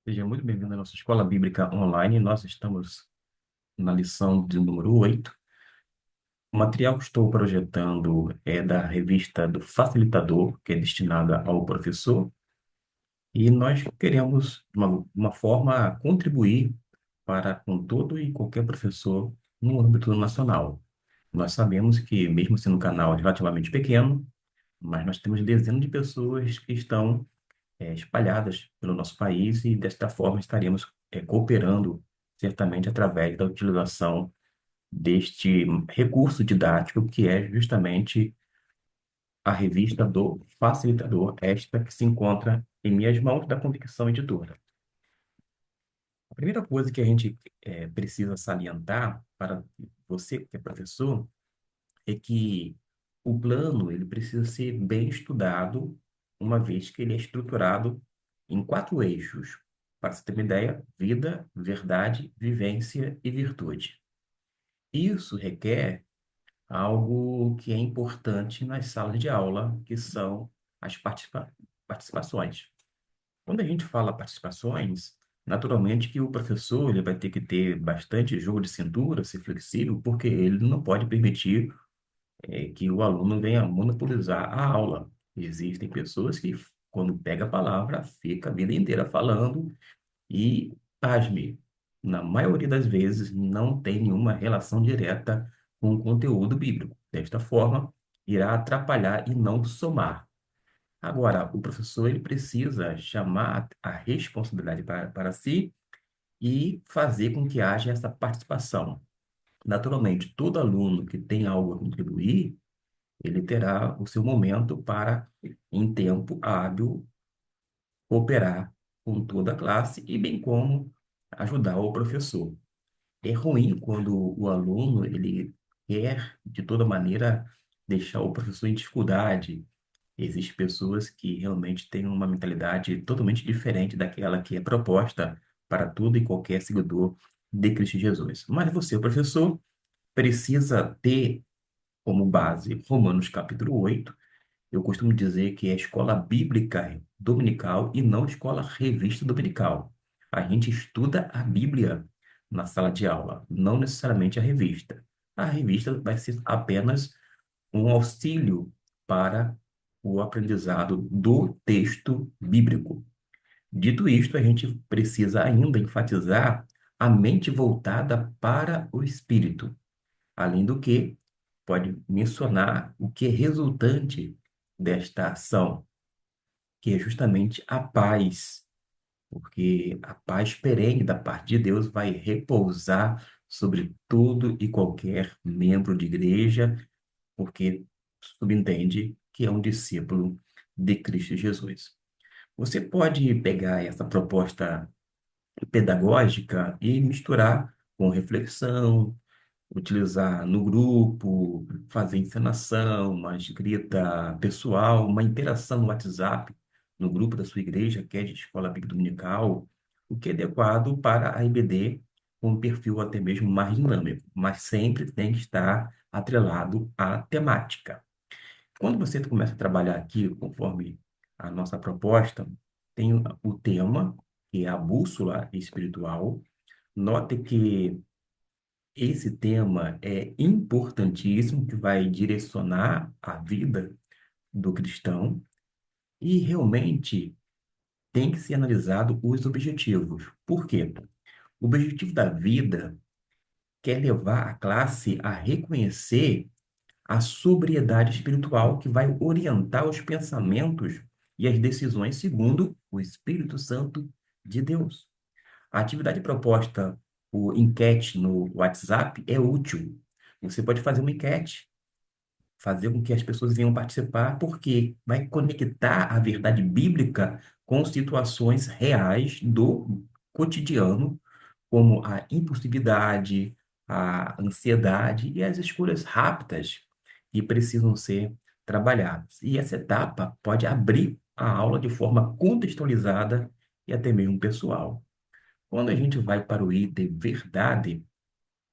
Seja muito bem-vindo à nossa Escola Bíblica Online. Nós estamos na lição de número 8. O material que estou projetando é da revista do Facilitador, que é destinada ao professor, e nós queremos, de uma forma, contribuir para com todo e qualquer professor no âmbito nacional. Nós sabemos que, mesmo sendo um canal relativamente pequeno, mas nós temos dezenas de pessoas que estão espalhadas pelo nosso país e desta forma estaremos cooperando certamente através da utilização deste recurso didático que é justamente a revista do Facilitador, esta que se encontra em minhas mãos da Convicção Editora. A primeira coisa que a gente precisa salientar para você que é professor é que o plano ele precisa ser bem estudado, uma vez que ele é estruturado em quatro eixos. Para você ter uma ideia, vida, verdade, vivência e virtude. Isso requer algo que é importante nas salas de aula, que são as participações. Quando a gente fala participações, naturalmente que o professor ele vai ter que ter bastante jogo de cintura, ser flexível, porque ele não pode permitir que o aluno venha monopolizar a aula. Existem pessoas que, quando pega a palavra, fica a vida inteira falando e, pasme, na maioria das vezes não tem nenhuma relação direta com o conteúdo bíblico. Desta forma, irá atrapalhar e não somar. Agora, o professor ele precisa chamar a responsabilidade para si e fazer com que haja essa participação. Naturalmente, todo aluno que tem algo a contribuir, ele terá o seu momento para, em tempo hábil, cooperar com toda a classe e bem como ajudar o professor. É ruim quando o aluno ele quer, de toda maneira, deixar o professor em dificuldade. Existem pessoas que realmente têm uma mentalidade totalmente diferente daquela que é proposta para todo e qualquer seguidor de Cristo Jesus. Mas você, o professor, precisa ter como base Romanos capítulo 8. Eu costumo dizer que é escola bíblica dominical e não escola revista dominical. A gente estuda a Bíblia na sala de aula, não necessariamente a revista. A revista vai ser apenas um auxílio para o aprendizado do texto bíblico. Dito isto, a gente precisa ainda enfatizar a mente voltada para o espírito. Além do que, pode mencionar o que é resultante desta ação, que é justamente a paz, porque a paz perene da parte de Deus vai repousar sobre todo e qualquer membro de igreja, porque subentende que é um discípulo de Cristo Jesus. Você pode pegar essa proposta pedagógica e misturar com reflexão, utilizar no grupo, fazer encenação, uma escrita pessoal, uma interação no WhatsApp, no grupo da sua igreja, que é de escola bíblica dominical, o que é adequado para a IBD, com um perfil até mesmo mais dinâmico, mas sempre tem que estar atrelado à temática. Quando você começa a trabalhar aqui, conforme a nossa proposta, tem o tema, que é a bússola espiritual. Note que esse tema é importantíssimo, que vai direcionar a vida do cristão e realmente tem que ser analisado os objetivos. Por quê? O objetivo da vida quer levar a classe a reconhecer a sobriedade espiritual que vai orientar os pensamentos e as decisões segundo o Espírito Santo de Deus. A atividade proposta por enquete no WhatsApp é útil. Você pode fazer uma enquete, fazer com que as pessoas venham participar, porque vai conectar a verdade bíblica com situações reais do cotidiano, como a impulsividade, a ansiedade e as escolhas rápidas que precisam ser trabalhadas. E essa etapa pode abrir a aula de forma contextualizada e até mesmo pessoal. Quando a gente vai para o item verdade,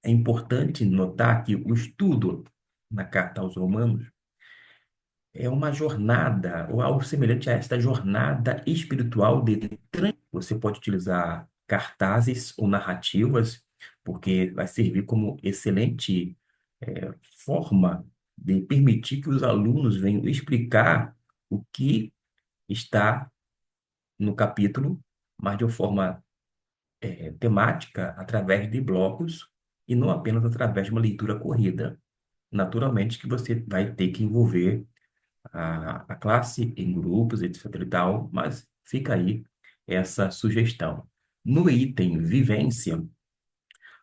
é importante notar que o estudo na carta aos Romanos é uma jornada, ou algo semelhante a esta jornada espiritual de você pode utilizar cartazes ou narrativas, porque vai servir como excelente forma de permitir que os alunos venham explicar o que está no capítulo, mas de uma forma temática, através de blocos e não apenas através de uma leitura corrida. Naturalmente que você vai ter que envolver a classe em grupos, etc e tal, mas fica aí essa sugestão. No item vivência,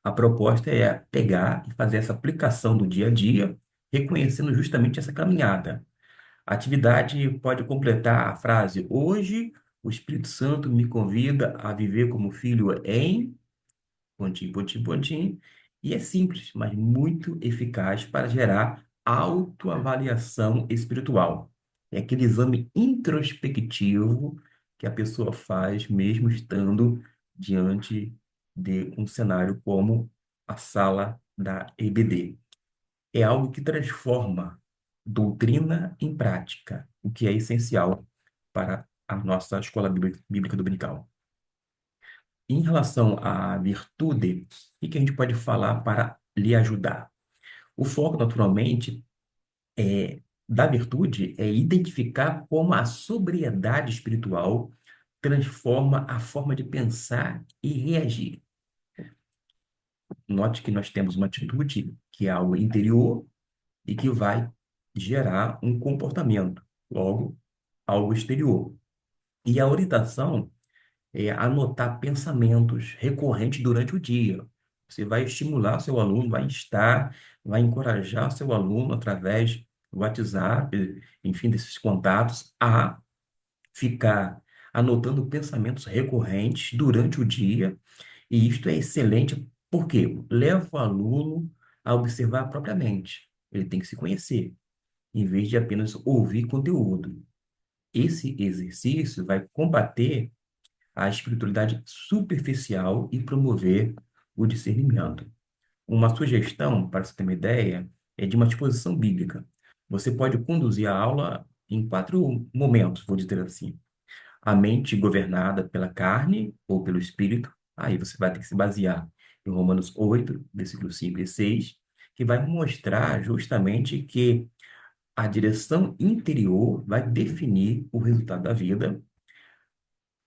a proposta é pegar e fazer essa aplicação do dia a dia, reconhecendo justamente essa caminhada. A atividade pode completar a frase: Hoje o Espírito Santo me convida a viver como filho em pontinho, pontinho, pontinho. E é simples, mas muito eficaz para gerar autoavaliação espiritual. É aquele exame introspectivo que a pessoa faz mesmo estando diante de um cenário como a sala da EBD. É algo que transforma doutrina em prática, o que é essencial para a nossa escola bíblica dominical. Em relação à virtude, o que a gente pode falar para lhe ajudar? O foco, naturalmente, da virtude é identificar como a sobriedade espiritual transforma a forma de pensar e reagir. Note que nós temos uma atitude que é algo interior e que vai gerar um comportamento, logo, algo exterior. E a orientação anotar pensamentos recorrentes durante o dia. Você vai estimular seu aluno, vai encorajar seu aluno através do WhatsApp, enfim, desses contatos, a ficar anotando pensamentos recorrentes durante o dia. E isto é excelente porque leva o aluno a observar propriamente. Ele tem que se conhecer, em vez de apenas ouvir conteúdo. Esse exercício vai combater a espiritualidade superficial e promover o discernimento. Uma sugestão, para você ter uma ideia, é de uma exposição bíblica. Você pode conduzir a aula em quatro momentos, vou dizer assim. A mente governada pela carne ou pelo espírito, aí você vai ter que se basear em Romanos 8, versículos 5 e 6, que vai mostrar justamente que a direção interior vai definir o resultado da vida.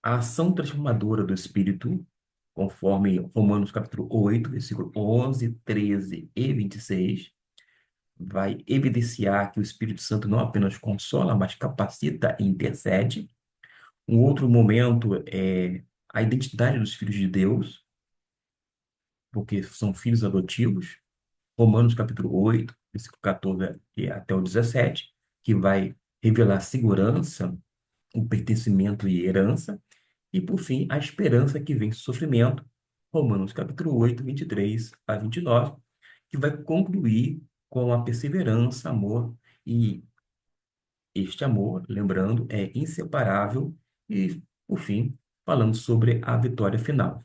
A ação transformadora do Espírito, conforme Romanos capítulo 8, versículo 11, 13 e 26, vai evidenciar que o Espírito Santo não apenas consola, mas capacita e intercede. Um outro momento é a identidade dos filhos de Deus, porque são filhos adotivos. Romanos capítulo 8, versículo 14 e até o 17, que vai revelar segurança, o pertencimento e herança. E, por fim, a esperança que vence o sofrimento, Romanos capítulo 8, 23 a 29, que vai concluir com a perseverança, amor, e este amor, lembrando, é inseparável, e, por fim, falando sobre a vitória final.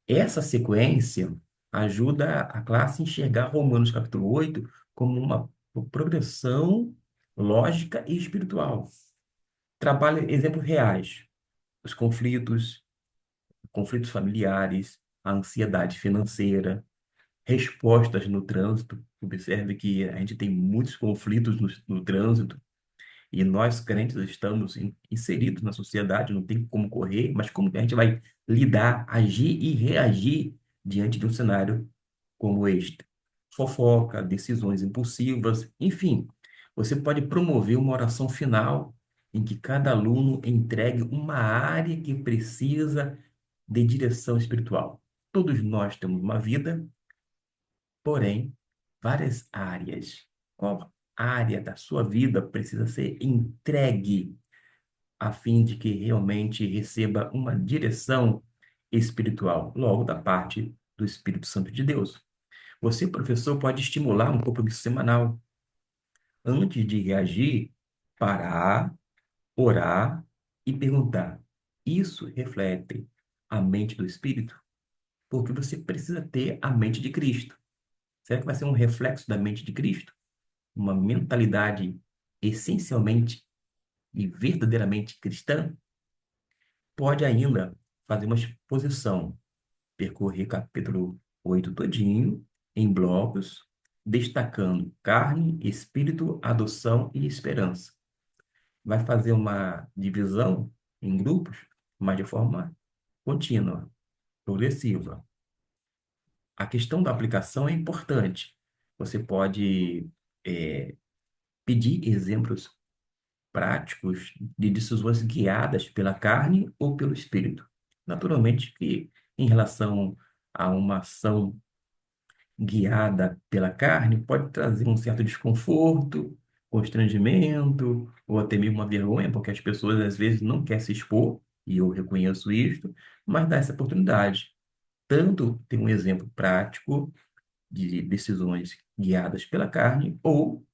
Essa sequência ajuda a classe a enxergar Romanos capítulo 8 como uma progressão lógica e espiritual. Trabalha exemplos reais, os conflitos familiares, a ansiedade financeira, respostas no trânsito. Observe que a gente tem muitos conflitos no trânsito e nós, crentes, estamos inseridos na sociedade, não tem como correr, mas como que a gente vai lidar, agir e reagir diante de um cenário como este? Fofoca, decisões impulsivas, enfim. Você pode promover uma oração final em que cada aluno entregue uma área que precisa de direção espiritual. Todos nós temos uma vida, porém, várias áreas. Qual área da sua vida precisa ser entregue a fim de que realmente receba uma direção espiritual, logo da parte do Espírito Santo de Deus? Você, professor, pode estimular um compromisso semanal. Antes de reagir, parar, orar e perguntar: Isso reflete a mente do Espírito? Porque você precisa ter a mente de Cristo. Será que vai ser um reflexo da mente de Cristo? Uma mentalidade essencialmente e verdadeiramente cristã, pode ainda fazer uma exposição, percorrer capítulo 8 todinho, em blocos, destacando carne, espírito, adoção e esperança. Vai fazer uma divisão em grupos, mas de forma contínua, progressiva. A questão da aplicação é importante. Você pode eh, pedir exemplos práticos de decisões guiadas pela carne ou pelo espírito. Naturalmente que em relação a uma ação guiada pela carne pode trazer um certo desconforto, constrangimento ou até mesmo uma vergonha, porque as pessoas às vezes não querem se expor, e eu reconheço isso, mas dá essa oportunidade. Tanto ter um exemplo prático de decisões guiadas pela carne ou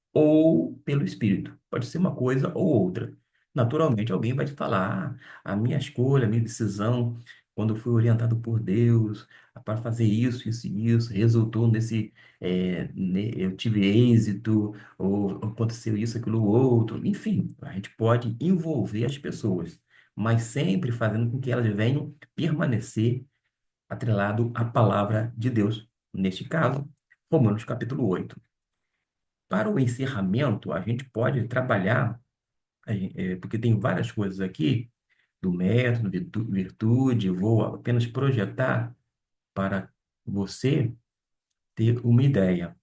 pelo espírito. Pode ser uma coisa ou outra. Naturalmente, alguém vai te falar, "Ah, a minha escolha, a minha decisão, quando eu fui orientado por Deus para fazer isso, isso e isso, resultou nesse, eu tive êxito, ou aconteceu isso, aquilo, outro." Enfim, a gente pode envolver as pessoas, mas sempre fazendo com que elas venham permanecer atrelado à palavra de Deus. Neste caso, Romanos capítulo 8. Para o encerramento, a gente pode trabalhar, porque tem várias coisas aqui, do método, virtude, vou apenas projetar para você ter uma ideia.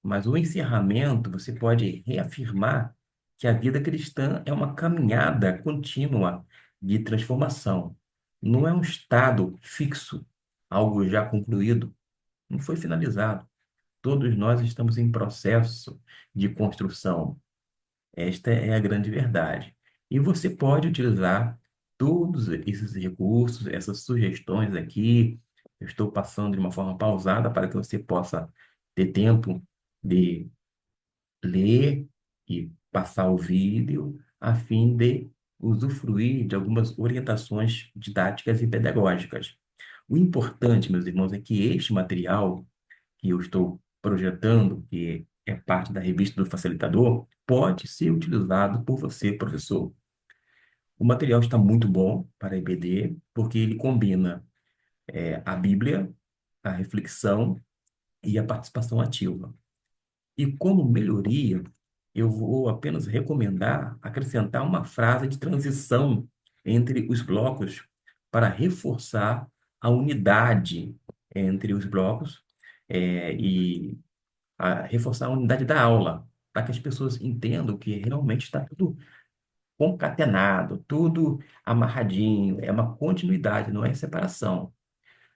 Mas o encerramento, você pode reafirmar que a vida cristã é uma caminhada contínua de transformação. Não é um estado fixo, algo já concluído, não foi finalizado. Todos nós estamos em processo de construção. Esta é a grande verdade. E você pode utilizar todos esses recursos, essas sugestões aqui. Eu estou passando de uma forma pausada para que você possa ter tempo de ler e passar o vídeo, a fim de usufruir de algumas orientações didáticas e pedagógicas. O importante, meus irmãos, é que este material que eu estou projetando, que é parte da revista do facilitador, pode ser utilizado por você, professor. O material está muito bom para EBD, porque ele combina a Bíblia, a reflexão e a participação ativa. E como melhoria, eu vou apenas recomendar acrescentar uma frase de transição entre os blocos para reforçar a unidade entre os blocos e reforçar a unidade da aula, para que as pessoas entendam que realmente está tudo concatenado, tudo amarradinho, é uma continuidade, não é separação.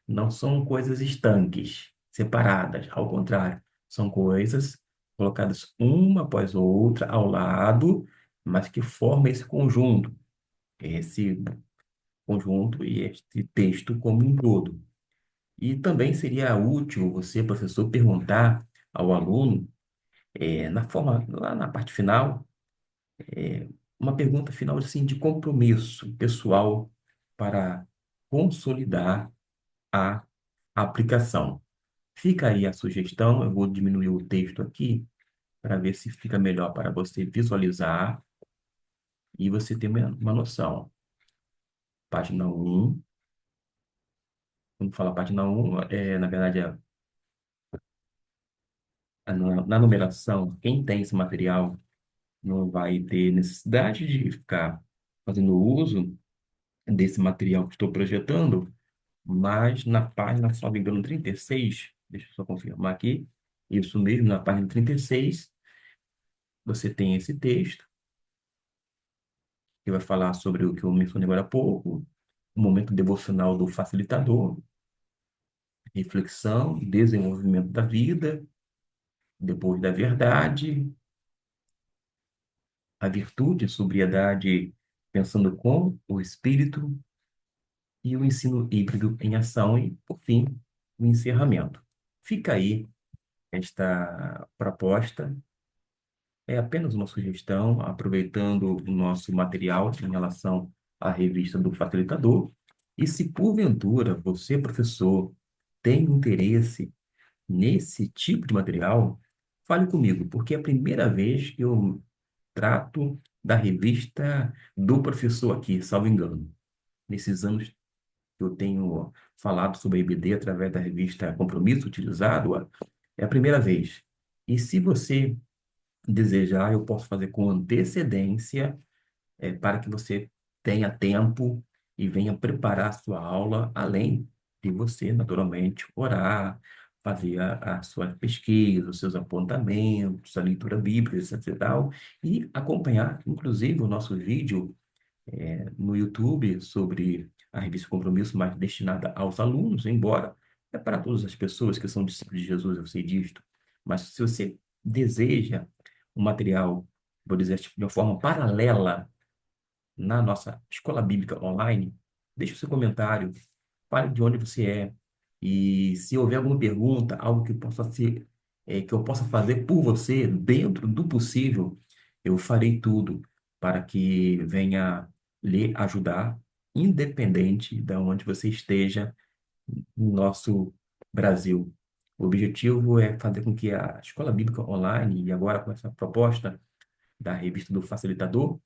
Não são coisas estanques, separadas, ao contrário, são coisas colocadas uma após outra ao lado, mas que formam esse conjunto e este texto como um todo. E também seria útil você, professor, perguntar ao aluno lá na parte final, uma pergunta final assim, de compromisso pessoal para consolidar a aplicação. Fica aí a sugestão, eu vou diminuir o texto aqui para ver se fica melhor para você visualizar e você ter uma noção. Página um, quando fala página um, na verdade, na numeração, quem tem esse material não vai ter necessidade de ficar fazendo uso desse material que estou projetando, mas na página, se não me engano, 36, deixa eu só confirmar aqui, isso mesmo, na página 36, você tem esse texto, que vai falar sobre o que eu mencionei agora há pouco, o momento devocional do facilitador, reflexão, desenvolvimento da vida, depois da verdade, a virtude, sobriedade, pensando com o espírito, e o ensino híbrido em ação e, por fim, o encerramento. Fica aí esta proposta. É apenas uma sugestão, aproveitando o nosso material em relação à revista do facilitador. E se porventura você, professor, tem interesse nesse tipo de material, fale comigo, porque é a primeira vez que eu trato da revista do professor aqui, salvo engano. Nesses anos que eu tenho falado sobre a IBD através da revista Compromisso Utilizado, é a primeira vez. E se você desejar, eu posso fazer com antecedência, para que você tenha tempo e venha preparar a sua aula, além de você, naturalmente, orar, fazer a sua pesquisa, os seus apontamentos, a leitura bíblica, etc. e tal, e acompanhar, inclusive, o nosso vídeo no YouTube sobre a revista Compromisso, mais destinada aos alunos, embora é para todas as pessoas que são discípulos de Jesus, eu sei disto, mas se você deseja um material, vou dizer, tipo, de uma forma paralela na nossa escola bíblica online, deixe o seu comentário, fale de onde você é e se houver alguma pergunta, algo que possa ser, que eu possa fazer por você, dentro do possível, eu farei tudo para que venha lhe ajudar, independente de onde você esteja no nosso Brasil. O objetivo é fazer com que a escola bíblica online, e agora com essa proposta da revista do Facilitador,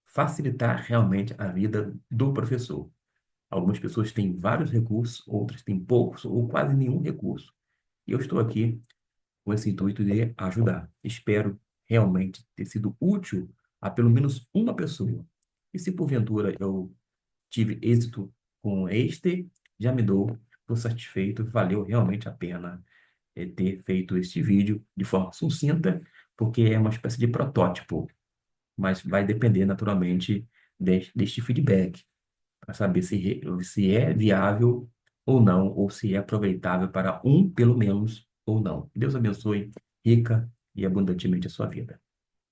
facilitar realmente a vida do professor. Algumas pessoas têm vários recursos, outras têm poucos ou quase nenhum recurso. E eu estou aqui com esse intuito de ajudar. Espero realmente ter sido útil a pelo menos uma pessoa. E se porventura eu tive êxito com este, já me dou por satisfeito, valeu realmente a pena ter feito este vídeo de forma sucinta, porque é uma espécie de protótipo, mas vai depender naturalmente deste feedback, para saber se é viável ou não, ou se é aproveitável para um, pelo menos, ou não. Deus abençoe rica e abundantemente a sua vida.